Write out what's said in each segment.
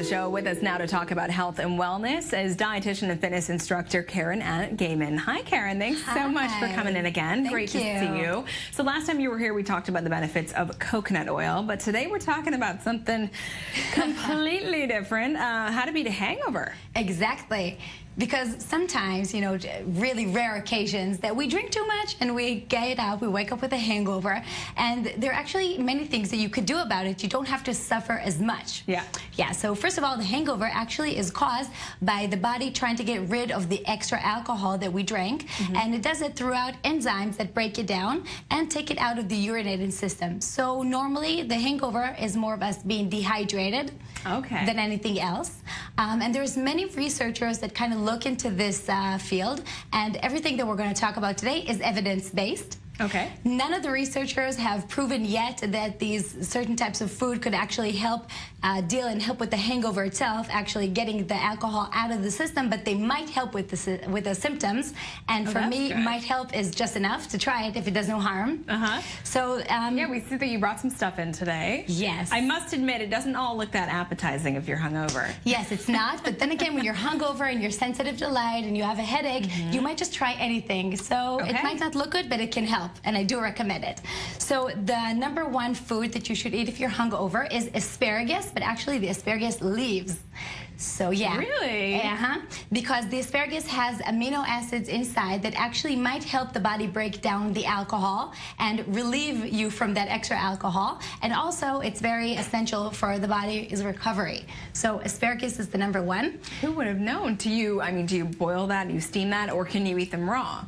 show. With us now to talk about health and wellness is dietitian and fitness instructor Karen Ann Gaiman. Hi, Karen. Thanks so much for coming in again. Great to see you. So last time you were here, we talked about the benefits of coconut oil, but today we're talking about something completely different, how to beat a hangover. Exactly. Because sometimes, you know, really rare occasions that we drink too much and we get up, we wake up with a hangover, and there are actually many things that you could do about it. You don't have to suffer as much. Yeah, so first of all, the hangover actually is caused by the body trying to get rid of the extra alcohol that we drank, and it does it throughout enzymes that break it down and take it out of the urinating system. So normally the hangover is more of us being dehydrated than anything else. And there's many researchers that kind of look into this field, and everything that we're going to talk about today is evidence-based. None of the researchers have proven yet that these certain types of food could actually help deal and help with the hangover itself, actually getting the alcohol out of the system, but they might help with the symptoms. And for me, might help is just enough to try it if it does no harm. So yeah, we see that you brought some stuff in today. Yes. I must admit, it doesn't all look that appetizing if you're hungover. Yes, it's not. But then again, when you're hungover and you're sensitive to light and you have a headache, you might just try anything. So it might not look good, but it can help. And I do recommend it. So the #1 food that you should eat if you're hungover is asparagus, but actually the asparagus leaves. So yeah. Really? Because the asparagus has amino acids inside that actually might help the body break down the alcohol and relieve you from that extra alcohol. And also it's very essential for the body's recovery. So asparagus is the #1. Who would have known? Do you boil that, do you steam that, or can you eat them raw?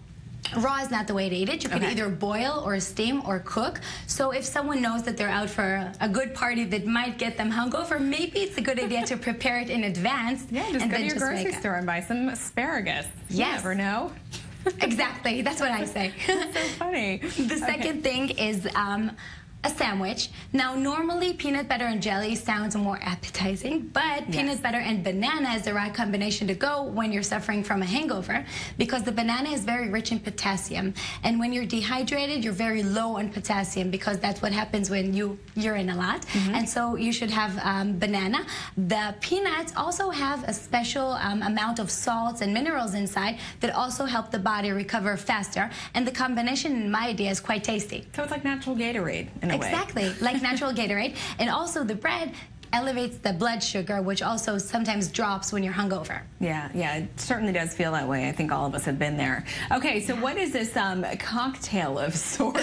Raw is not the way to eat it. You can either boil or steam or cook. So if someone knows that they're out for a good party that might get them hungover, maybe it's a good idea to prepare it in advance. Yeah, just go to your grocery store and buy some asparagus. Yes. You never know. Exactly. That's what I say. That's so funny. The second thing is a sandwich. Now, normally peanut butter and jelly sounds more appetizing, but peanut butter and banana is the right combination to go when you're suffering from a hangover, because the banana is very rich in potassium. And when you're dehydrated, you're very low on potassium, because that's what happens when you urine a lot. And so you should have banana. The peanuts also have a special amount of salts and minerals inside that also help the body recover faster. And the combination, in my idea, is quite tasty. So it's like natural Gatorade in a way. Exactly, like natural Gatorade. And also the bread elevates the blood sugar, which also sometimes drops when you're hungover. Yeah, it certainly does feel that way. I think all of us have been there. Okay, so what is this cocktail of sorts?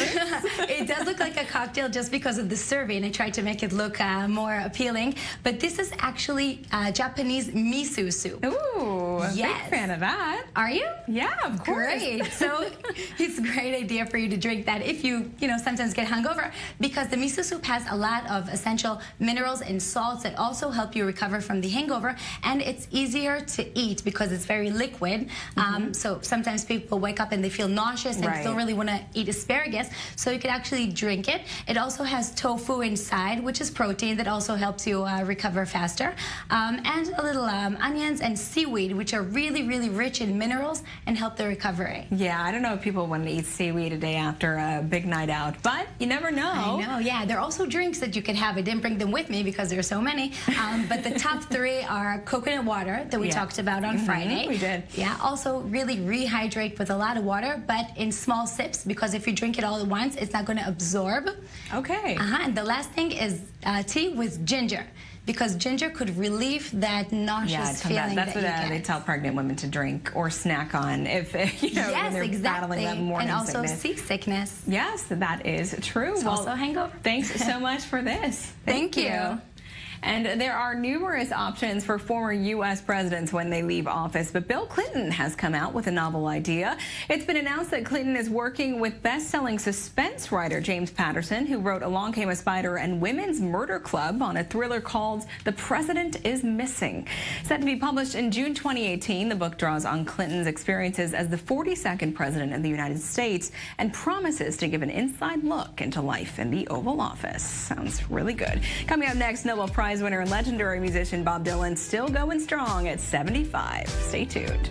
It does look like a cocktail just because of the serving. I tried to make it look more appealing, but this is actually Japanese miso soup. Ooh, yes. Big fan of that. Are you? Yeah, of course. Great. So it's a great idea for you to drink that if you sometimes get hungover, because the miso soup has a lot of essential minerals and salts that also help you recover from the hangover, and it's easier to eat because it's very liquid. So sometimes people wake up and they feel nauseous and don't really want to eat asparagus, so you can actually drink it. It also has tofu inside, which is protein that also helps you recover faster, and a little onions and seaweed, which are really, really rich in minerals and help the recovery. Yeah, I don't know if people want to eat seaweed a day after a big night out, but you never know. I know, yeah. There are also drinks that you can have. I didn't bring them with me because there's so many, but the top 3 are coconut water that we talked about on Friday. We did. Yeah, also really rehydrate with a lot of water, but in small sips, because if you drink it all at once, it's not going to absorb. And the last thing is tea with ginger, because ginger could relieve that nauseous feeling That's that what you get. they tell pregnant women to drink or snack on if when they're battling that morning and also sickness. seasickness. Yes, that is true. It's also a hangover. Thanks so much for this. Thank you. And there are numerous options for former U.S. presidents when they leave office, but Bill Clinton has come out with a novel idea. It's been announced that Clinton is working with best-selling suspense writer James Patterson, who wrote Along Came a Spider and Women's Murder Club, on a thriller called The President is Missing. Set to be published in June 2018, the book draws on Clinton's experiences as the 42nd president of the United States and promises to give an inside look into life in the Oval Office. Sounds really good. Coming up next, Nobel Prize winner and legendary musician Bob Dylan still going strong at 75. Stay tuned.